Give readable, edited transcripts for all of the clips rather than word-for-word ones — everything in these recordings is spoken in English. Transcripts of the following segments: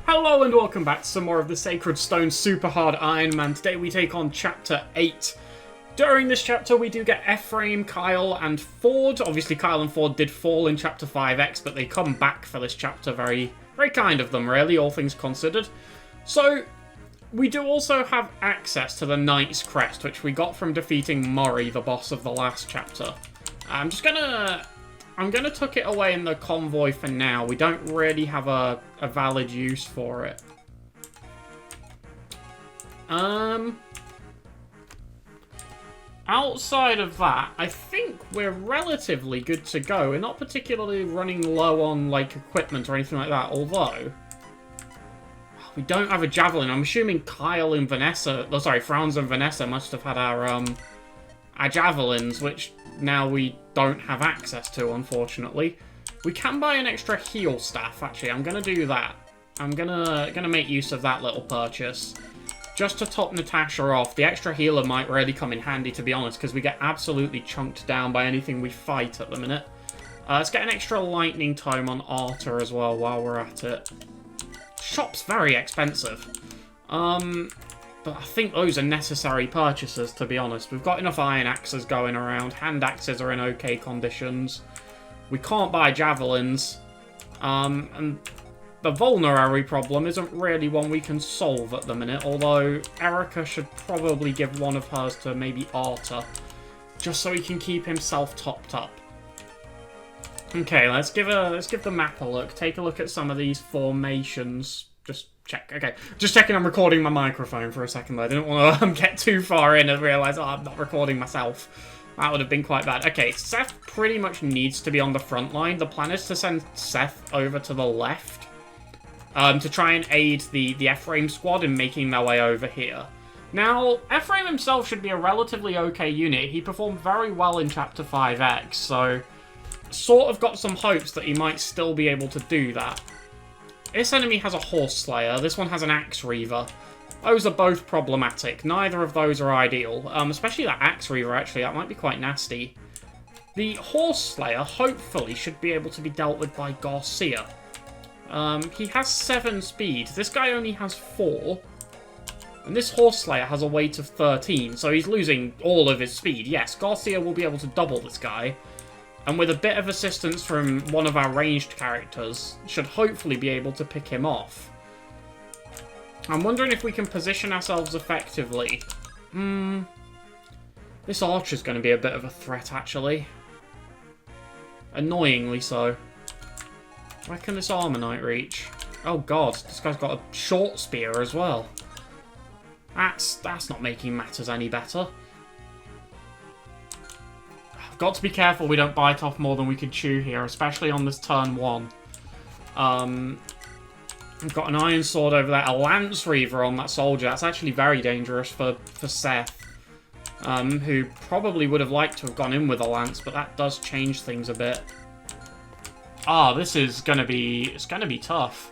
Hello and welcome back to some more of the Sacred Stone Superhard Ironman. Today we take on Chapter 8. During this chapter we do get Ephraim, Kyle and Ford. Obviously Kyle and Ford did fall in Chapter 5X, but they come back for this chapter. Very kind of them really, all things considered. So we do also have access to the Knight's Crest, which we got from defeating Murray, the boss of the last chapter. I'm gonna tuck it away in the convoy for now. We don't really have a valid use for it. Outside of that, I think we're relatively good to go. We're not particularly running low on, like, equipment or anything like that, although we don't have a javelin. I'm assuming Kyle and Vanessa, Franz and Vanessa must have had our javelins, which now we don't have access to, unfortunately. We can buy an extra heal staff, actually. I'm going to do that. I'm gonna make use of that little purchase. Just to top Natasha off. The extra healer might really come in handy, to be honest, because we get absolutely chunked down by anything we fight at the minute. Let's get an extra lightning tome on Arta as well while we're at it. Shop's very expensive. But I think those are necessary purchases, to be honest. We've got enough iron axes going around. Hand axes are in okay conditions. We can't buy javelins. And the vulnerary problem isn't really one we can solve at the minute, although Erica should probably give one of hers to maybe Arta, just so he can keep himself topped up. Okay, let's give the map a look. Take a look at some of these formations. Just check. Okay, just checking I'm recording my microphone for a second. I didn't want to get too far in and realise, I'm not recording myself. That would have been quite bad. Okay, Seth pretty much needs to be on the front line. The plan is to send Seth over to the left to try and aid the Ephraim squad in making their way over here. Now, Ephraim himself should be a relatively okay unit. He performed very well in Chapter 5X, so sort of got some hopes that he might still be able to do that. This enemy has a Horseslayer. This one has an Axe Reaver. Those are both problematic. Neither of those are ideal. Especially that Axe Reaver, actually. That might be quite nasty. The Horseslayer, hopefully, should be able to be dealt with by Garcia. He has 7 speed. This guy only has 4. And this Horseslayer has a weight of 13, so he's losing all of his speed. Yes, Garcia will be able to double this guy. And with a bit of assistance from one of our ranged characters, should hopefully be able to pick him off. I'm wondering if we can position ourselves effectively. This archer's going to be a bit of a threat, actually. Annoyingly so. Where can this armor knight reach? Oh god, this guy's got a short spear as well. That's not making matters any better. Got to be careful we don't bite off more than we could chew here, especially on this turn 1. We've got an iron sword over there, a lance reaver on that soldier. That's actually very dangerous for Seth, who probably would have liked to have gone in with a lance, but that does change things a bit. This is gonna be tough.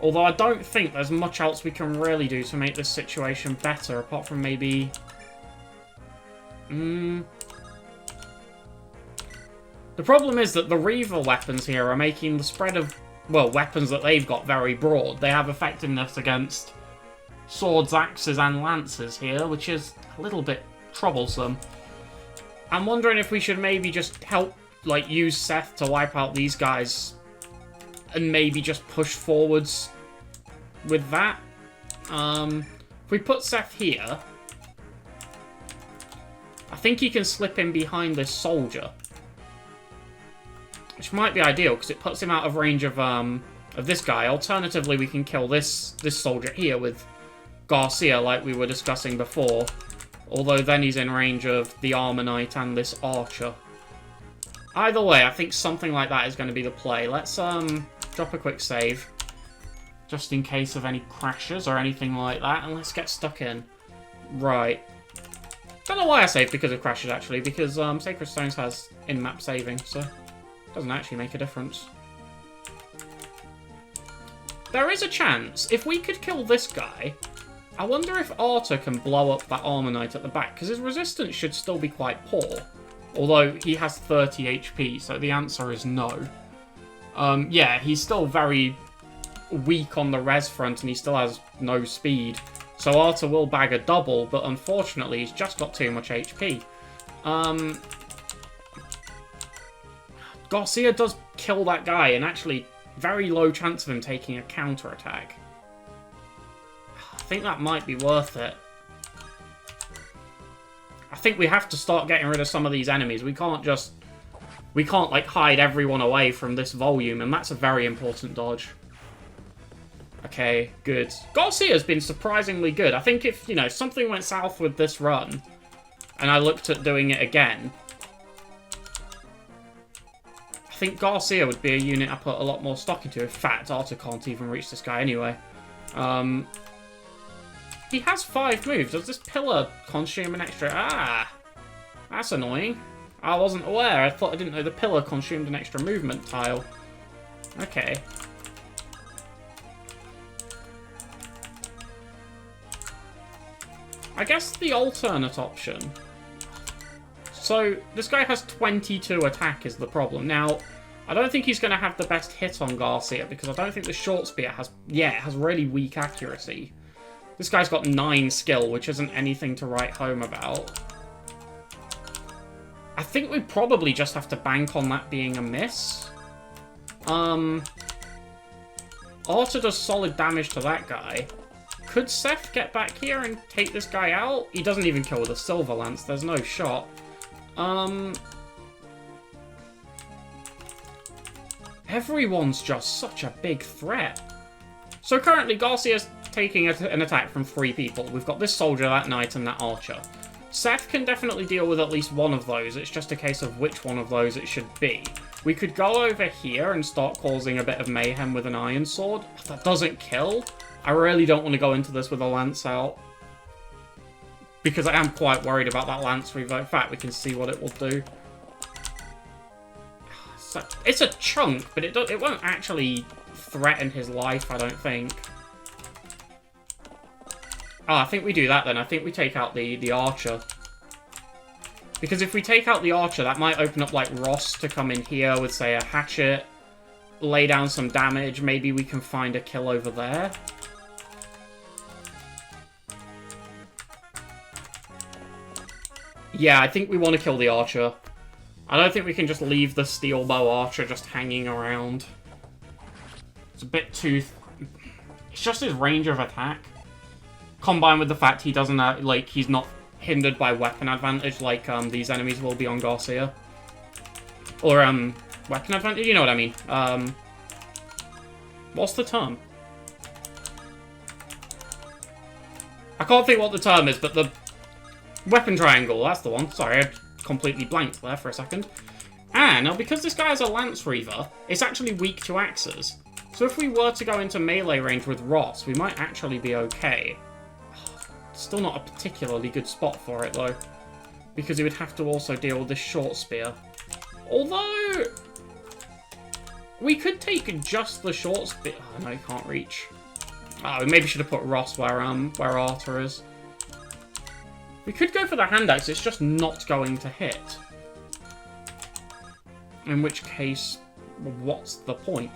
Although I don't think there's much else we can really do to make this situation better, apart from maybe the problem is that the Reaver weapons here are making the spread of, well, weapons that they've got very broad. They have effectiveness against swords, axes, and lances here, which is a little bit troublesome. I'm wondering if we should maybe just help, like, use Seth to wipe out these guys and maybe just push forwards with that. If we put Seth here, I think he can slip in behind this soldier, which might be ideal, because it puts him out of range of this guy. Alternatively, we can kill this soldier here with Garcia, like we were discussing before. Although then he's in range of the armor knight and this archer. Either way, I think something like that is going to be the play. Let's drop a quick save, just in case of any crashes or anything like that, and let's get stuck in. Right. Don't know why I saved because of crashes, actually, because Sacred Stones has in-map saving, so doesn't actually make a difference. There is a chance, if we could kill this guy, I wonder if Arta can blow up that armor knight at the back, because his resistance should still be quite poor. Although he has 30 HP, so the answer is no. Yeah, he's still very weak on the res front and he still has no speed. So Arthur will bag a double, but unfortunately he's just got too much HP. Garcia does kill that guy, and actually very low chance of him taking a counter-attack. I think that might be worth it. I think we have to start getting rid of some of these enemies. We can't like hide everyone away from this volume, and that's a very important dodge. Okay, good. Garcia's been surprisingly good. I think if, you know, something went south with this run, and I looked at doing it again, I think Garcia would be a unit I put a lot more stock into. In fact, Arthur can't even reach this guy anyway. He has 5 moves. Does this pillar consume an extra... Ah! That's annoying. I wasn't aware. I didn't know the pillar consumed an extra movement tile. Okay. I guess the alternate option. So, this guy has 22 attack is the problem. Now, I don't think he's going to have the best hit on Garcia, because I don't think the short spear has... Yeah, it has really weak accuracy. This guy's got 9 skill, which isn't anything to write home about. I think we probably just have to bank on that being a miss. Arthur does solid damage to that guy. Could Seth get back here and take this guy out? He doesn't even kill with a silver lance. There's no shot. Everyone's just such a big threat. So currently Garcia's taking an attack from 3 people. We've got this soldier, that knight, and that archer. Seth can definitely deal with at least one of those. It's just a case of which one of those it should be. We could go over here and start causing a bit of mayhem with an iron sword. If that doesn't kill, I really don't want to go into this with a lance out, because I am quite worried about that lance revoke. In fact, we can see what it will do. So, it's a chunk, but it won't actually threaten his life, I don't think. Oh, I think we do that then. I think we take out the archer. Because if we take out the archer, that might open up, like, Ross to come in here with, say, a hatchet, lay down some damage. Maybe we can find a kill over there. Yeah, I think we want to kill the archer. I don't think we can just leave the steel bow archer just hanging around. It's a bit too... It's just his range of attack. Combined with the fact he doesn't, like, he's not hindered by weapon advantage like these enemies will be on Garcia. Or, weapon advantage? You know what I mean. What's the term? I can't think what the term is, but the weapon triangle, that's the one. Sorry, I completely blanked there for a second. And now, because this guy has a Lance Reaver, it's actually weak to axes. So if we were to go into melee range with Ross, we might actually be okay. Still not a particularly good spot for it, though, because he would have to also deal with this short spear. Although, we could take just the short spear. Oh, no, he can't reach. Oh, we maybe should have put Ross where Arthur is. We could go for the hand axe, it's just not going to hit. In which case, what's the point?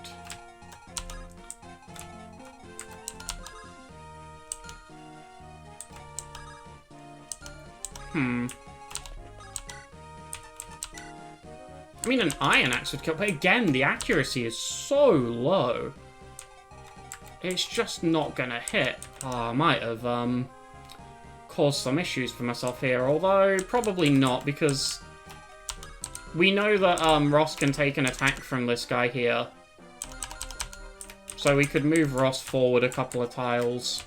I mean, an iron axe would kill, but again, the accuracy is so low. It's just not gonna hit. Oh, I might have caused some issues for myself here, although probably not, because we know that Ross can take an attack from this guy here. So we could move Ross forward a couple of tiles.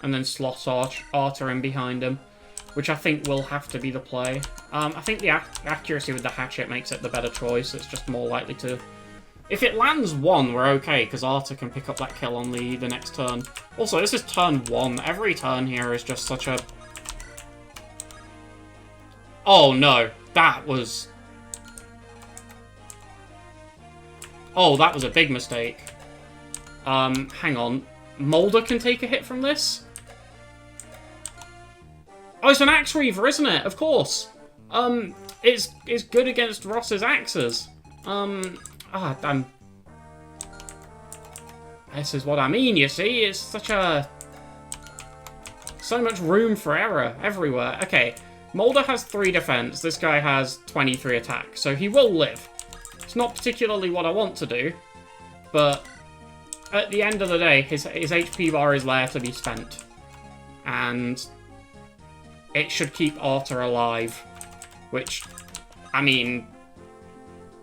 And then slot Arthur in behind him, which I think will have to be the play. I think the accuracy with the hatchet makes it the better choice. It's just more likely to... If it lands 1, we're okay, because Arthur can pick up that kill on the next turn. Also, this is turn 1. Every turn here is just such a... Oh, no. That was... Oh, that was a big mistake. Hang on. Mulder can take a hit from this? Oh, it's an Axe Reaver, isn't it? Of course. It's good against Ross's axes. This is what I mean, you see? It's such a... So much room for error everywhere. Okay, Mulder has 3 defense. This guy has 23 attack, so he will live. It's not particularly what I want to do, but at the end of the day, his HP bar is there to be spent. And it should keep Arta alive, which, I mean,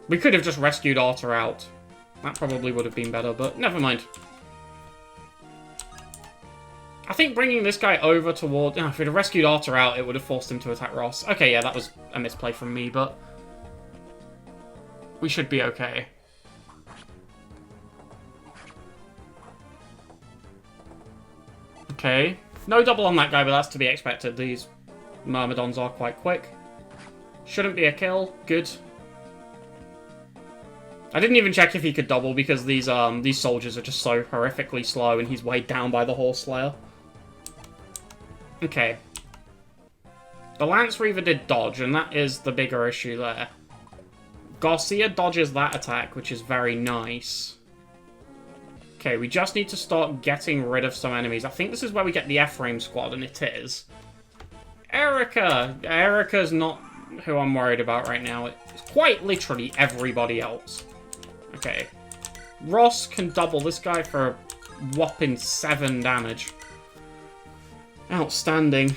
we could have just rescued Arta out. That probably would have been better, but never mind. I think bringing this guy over toward... if we'd have rescued Arta out, it would have forced him to attack Ross. Okay, yeah, that was a misplay from me, but... we should be okay. Okay. No double on that guy, but that's to be expected. These Myrmidons are quite quick. Shouldn't be a kill. Good. I didn't even check if he could double because these soldiers are just so horrifically slow and he's weighed down by the Horseslayer. Okay. The Lance Reaver did dodge, and that is the bigger issue there. Garcia dodges that attack, which is very nice. Okay, we just need to start getting rid of some enemies. I think this is where we get the F-Frame squad, and it is. Erica! Erica's not who I'm worried about right now. It's quite literally everybody else. Okay. Ross can double this guy for a whopping 7 damage. Outstanding.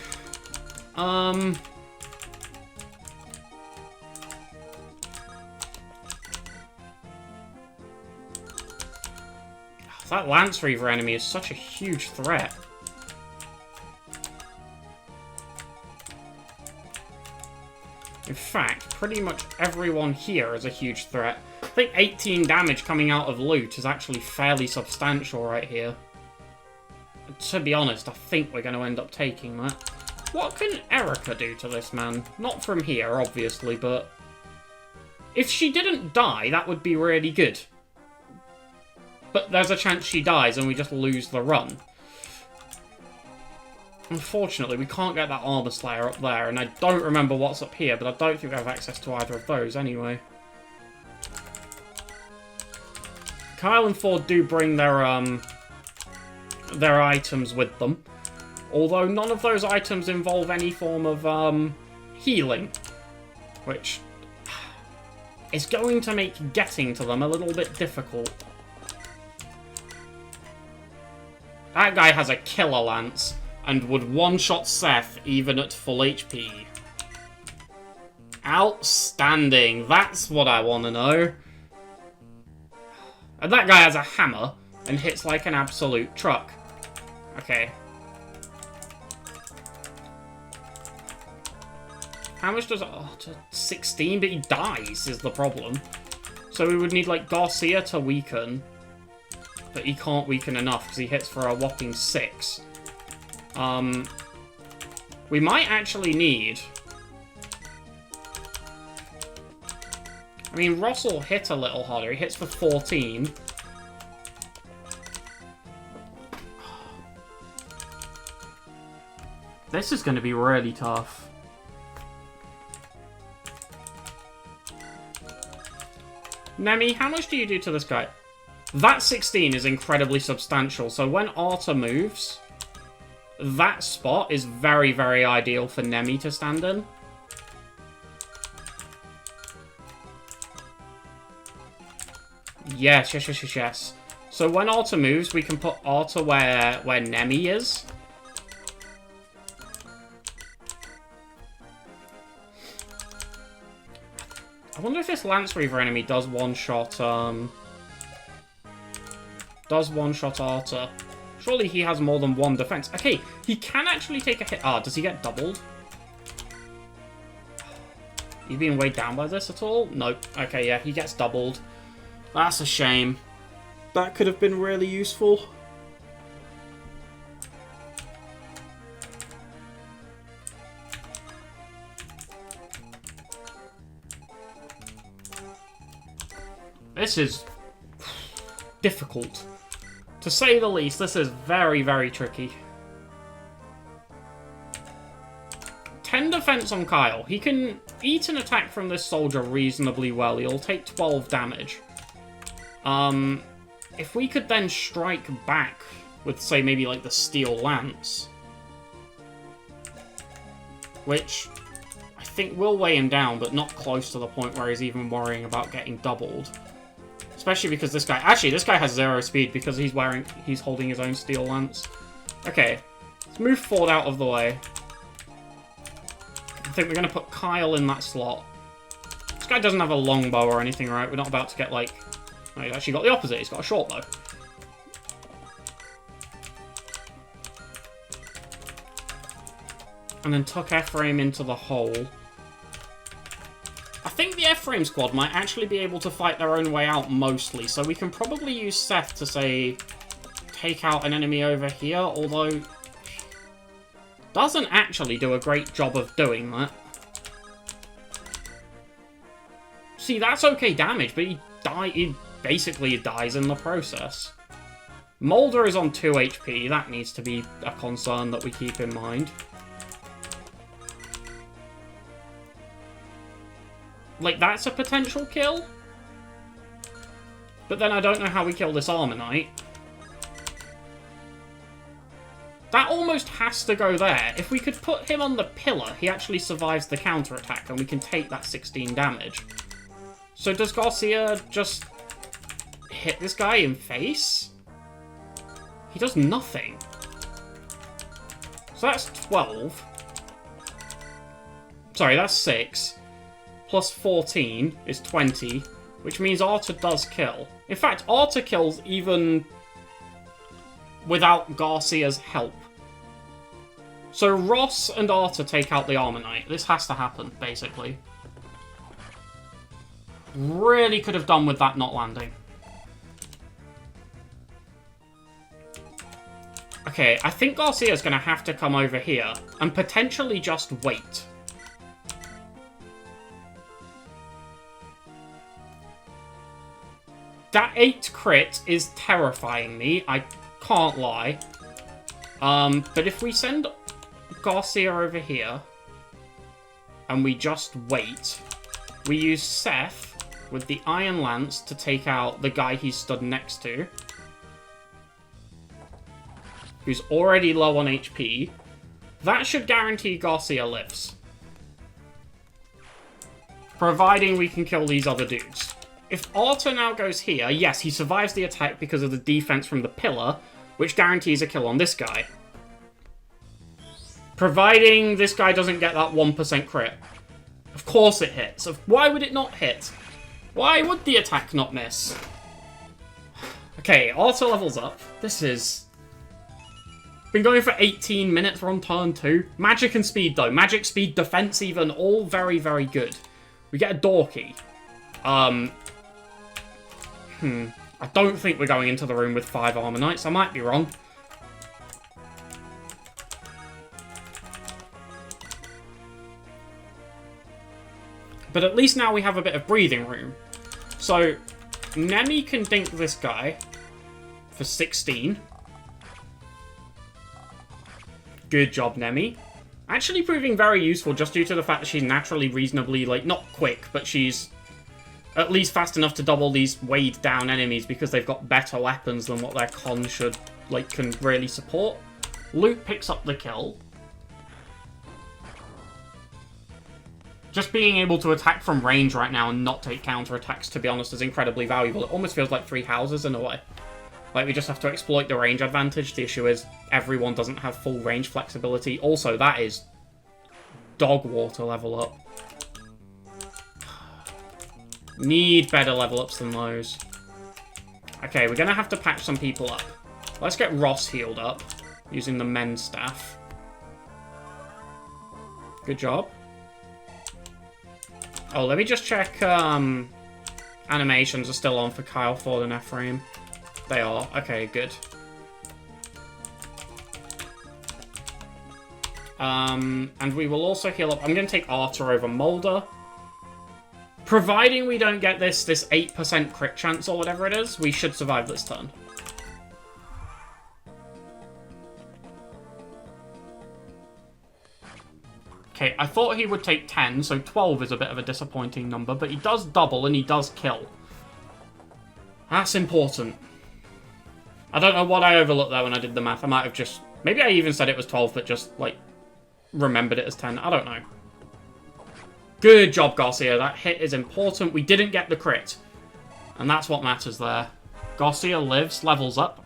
That Lance Reaver enemy is such a huge threat. In fact, pretty much everyone here is a huge threat. I think 18 damage coming out of loot is actually fairly substantial right here. To be honest, I think we're going to end up taking that. What can Erica do to this man? Not from here, obviously, but... if she didn't die, that would be really good. But there's a chance she dies and we just lose the run. Unfortunately, we can't get that Armor Slayer up there, and I don't remember what's up here, but I don't think we have access to either of those anyway. Kyle and Ford do bring their items with them. Although none of those items involve any form of healing. Which is going to make getting to them a little bit difficult. That guy has a killer lance and would one-shot Seth even at full HP. Outstanding. That's what I want to know. And that guy has a hammer and hits like an absolute truck. Okay. How much does... oh, to 16, but he dies is the problem. So we would need, like, Garcia to weaken. But he can't weaken enough because he hits for a whopping 6. We might actually need... I mean, Russell hit a little harder. He hits for 14. This is going to be really tough. Nemi, how much do you do to this guy? That 16 is incredibly substantial, so when Arta moves, that spot is very, very ideal for Nemi to stand in. Yes, yes, yes, yes, yes. So when Arta moves, we can put Arta where Nemi is. I wonder if this Lance Reaver enemy does one-shot, Arta. Surely he has more than one defense. Okay, he can actually take a hit. Ah, does he get doubled? He being weighed down by this at all? Nope. Okay, yeah, he gets doubled. That's a shame. That could have been really useful. This is difficult. To say the least, this is very, very tricky. 10 defense on Kyle. He can eat an attack from this soldier reasonably well. He'll take 12 damage. If we could then strike back with, say, maybe like the Steel Lance, which I think will weigh him down, but not close to the point where he's even worrying about getting doubled. Especially because this guy... Actually, this guy has 0 speed because he's holding his own Steel Lance. Okay, let's move Ford out of the way. I think we're going to put Kyle in that slot. This guy doesn't have a longbow or anything, right? We're not about to get, like... No, he's actually got the opposite. He's got a short bow. And then tuck Ephraim into the hole. I think the Ephraim squad might actually be able to fight their own way out mostly, so we can probably use Seth to, say, take out an enemy over here, although doesn't actually do a great job of doing that. See, that's okay damage, but he basically dies in the process. Mulder is on 2 HP. That needs to be a concern that we keep in mind. Like, that's a potential kill. But then I don't know how we kill this Armor Knight. That almost has to go there. If we could put him on the pillar, he actually survives the counterattack, and we can take that 16 damage. So does Garcia just hit this guy in face? He does nothing. So that's 12. Sorry, that's 6. Plus 14 is 20, which means Arta does kill. In fact, Arta kills even without Garcia's help. So Ross and Arta take out the Armor Knight. This has to happen, basically. Really could have done with that not landing. Okay, I think Garcia's going to have to come over here and potentially just wait. That 8 crit is terrifying me, I can't lie. But if we send Garcia over here, and we just wait, we use Seth with the Iron Lance to take out the guy he stood next to, who's already low on HP. That should guarantee Garcia lives. Providing we can kill these other dudes. If Arta now goes here, yes, he survives the attack because of the defense from the pillar, which guarantees a kill on this guy. Providing this guy doesn't get that 1% crit. Of course it hits. Why would it not hit? Why would the attack not miss? Okay, Arta levels up. This is... Been going for 18 minutes, we're on turn 2. Magic and speed, though. Magic, speed, defense even, all very, very good. We get a door key. I don't think we're going into the room with 5 Armor Knights. I might be wrong. But at least now we have a bit of breathing room. So, Nemi can dink this guy for 16. Good job, Nemi. Actually proving very useful just due to the fact that she's naturally reasonably, like, not quick, but she's at least fast enough to double these weighed down enemies because they've got better weapons than what their con should, like, can really support. Luke picks up the kill. Just being able to attack from range right now and not take counterattacks, to be honest, is incredibly valuable. It almost feels like 3 houses in a way. Like, we just have to exploit the range advantage. The issue is everyone doesn't have full range flexibility. Also, that is dog water level up. Need better level ups than those. Okay, we're going to have to patch some people up. Let's get Ross healed up using the men's staff. Good job. Oh, let me just check animations are still on for Kyle, Ford, and Ephraim. They are. Okay, good. And we will also heal up. I'm going to take Arta over Mulder. Providing we don't get this 8% crit chance or whatever it is, we should survive this turn. Okay, I thought he would take 10, so 12 is a bit of a disappointing number, but he does double and he does kill. That's important. I don't know what I overlooked there when I did the math. I might have just... Maybe I even said it was 12, but just, like, remembered it as 10. I don't know. Good job, Garcia. That hit is important. We didn't get the crit. And that's what matters there. Garcia lives, levels up.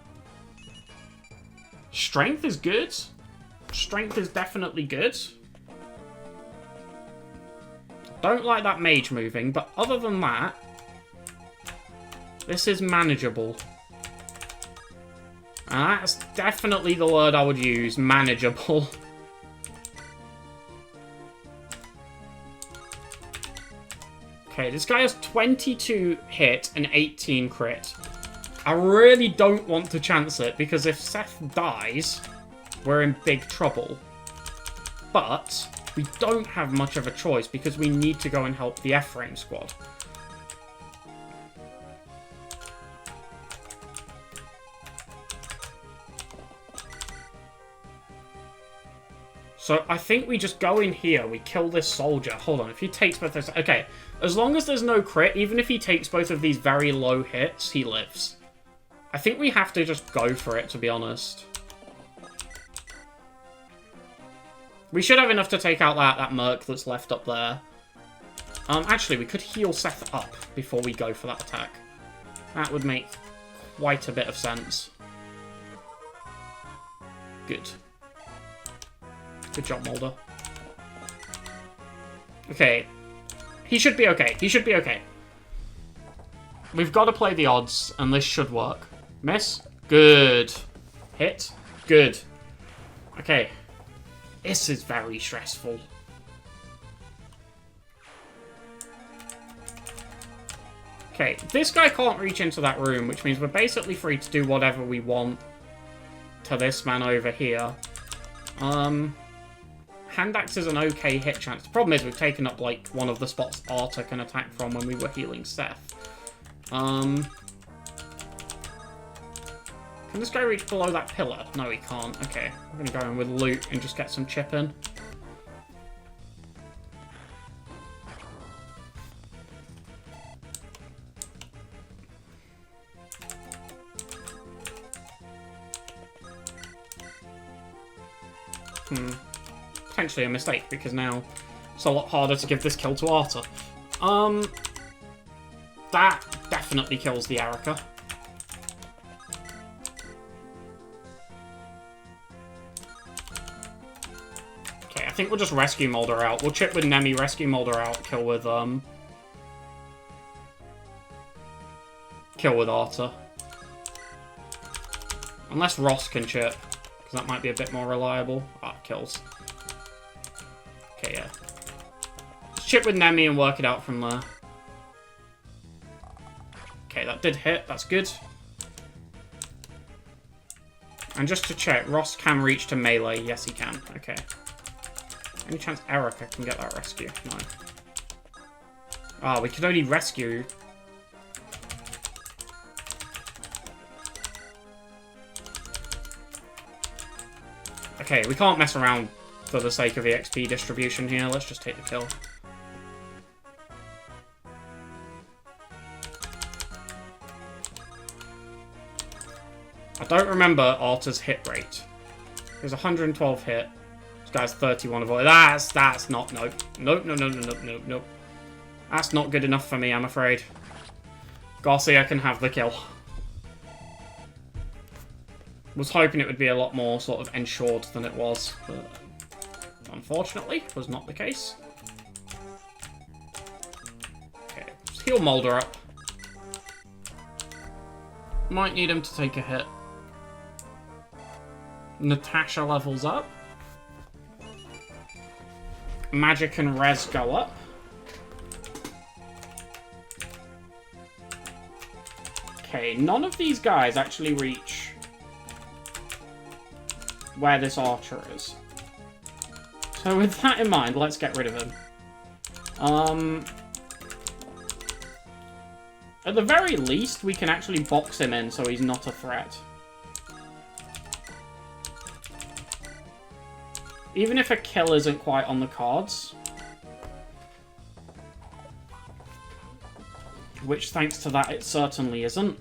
Strength is good. Strength is definitely good. Don't like that mage moving, but other than that, this is manageable. And that's definitely the word I would use, manageable. Okay, this guy has 22 hit and 18 crit. I really don't want to chance it, because if Seth dies, we're in big trouble. But we don't have much of a choice, because we need to go and help the F-Frame squad. So I think we just go in here, we kill this soldier. Hold on, if he takes both those... Okay, as long as there's no crit, even if he takes both of these very low hits, he lives. I think we have to just go for it, to be honest. We should have enough to take out that merc that's left up there. Actually, we could heal Seth up before we go for that attack. That would make quite a bit of sense. Good. Good job, Mulder. Okay. He should be okay. He should be okay. We've got to play the odds, and this should work. Miss? Good. Hit? Good. Okay. This is very stressful. Okay, this guy can't reach into that room, which means we're basically free to do whatever we want to this man over here. Hand axe is an okay hit chance. The problem is we've taken up, like, one of the spots Arta can attack from when we were healing Seth. Can this guy reach below that pillar? No, he can't. Okay, we're going to go in with loot and just get some chip in. Potentially a mistake, because now it's a lot harder to give this kill to Arta. That definitely kills the Erica. Okay, I think we'll just rescue Mulder out. We'll chip with Nemi, rescue Mulder out, kill with Arta. Unless Ross can chip, because that might be a bit more reliable. Ah, kills. Okay, yeah. Let's chip with Nemi and work it out from there. Okay, that did hit. That's good. And just to check, Ross can reach to melee. Yes, he can. Okay. Any chance Erica can get that rescue? No. Ah, we can only rescue... Okay, we can't mess around for the sake of the XP distribution here. Let's just take the kill. I don't remember Arta's hit rate. It was 112 hit. This guy's 31 avoid. That's not... Nope. Nope. That's not good enough for me, I'm afraid. Garcia can have the kill. Was hoping it would be a lot more sort of ensured than it was, but unfortunately was not the case. Okay, let's heal Mulder up. Might need him to take a hit. Natasha levels up. Magic and res go up. Okay, none of these guys actually reach where this archer is. So with that in mind, let's get rid of him. At the very least, we can actually box him in so he's not a threat. Even if a kill isn't quite on the cards. Which, thanks to that, it certainly isn't.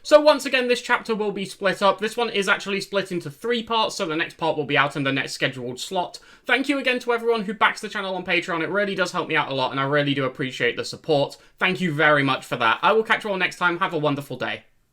So once again, this chapter will be split up. This one is actually split into 3 parts, so the next part will be out in the next scheduled slot. Thank you again to everyone who backs the channel on Patreon. It really does help me out a lot, and I really do appreciate the support. Thank you very much for that. I will catch you all next time. Have a wonderful day.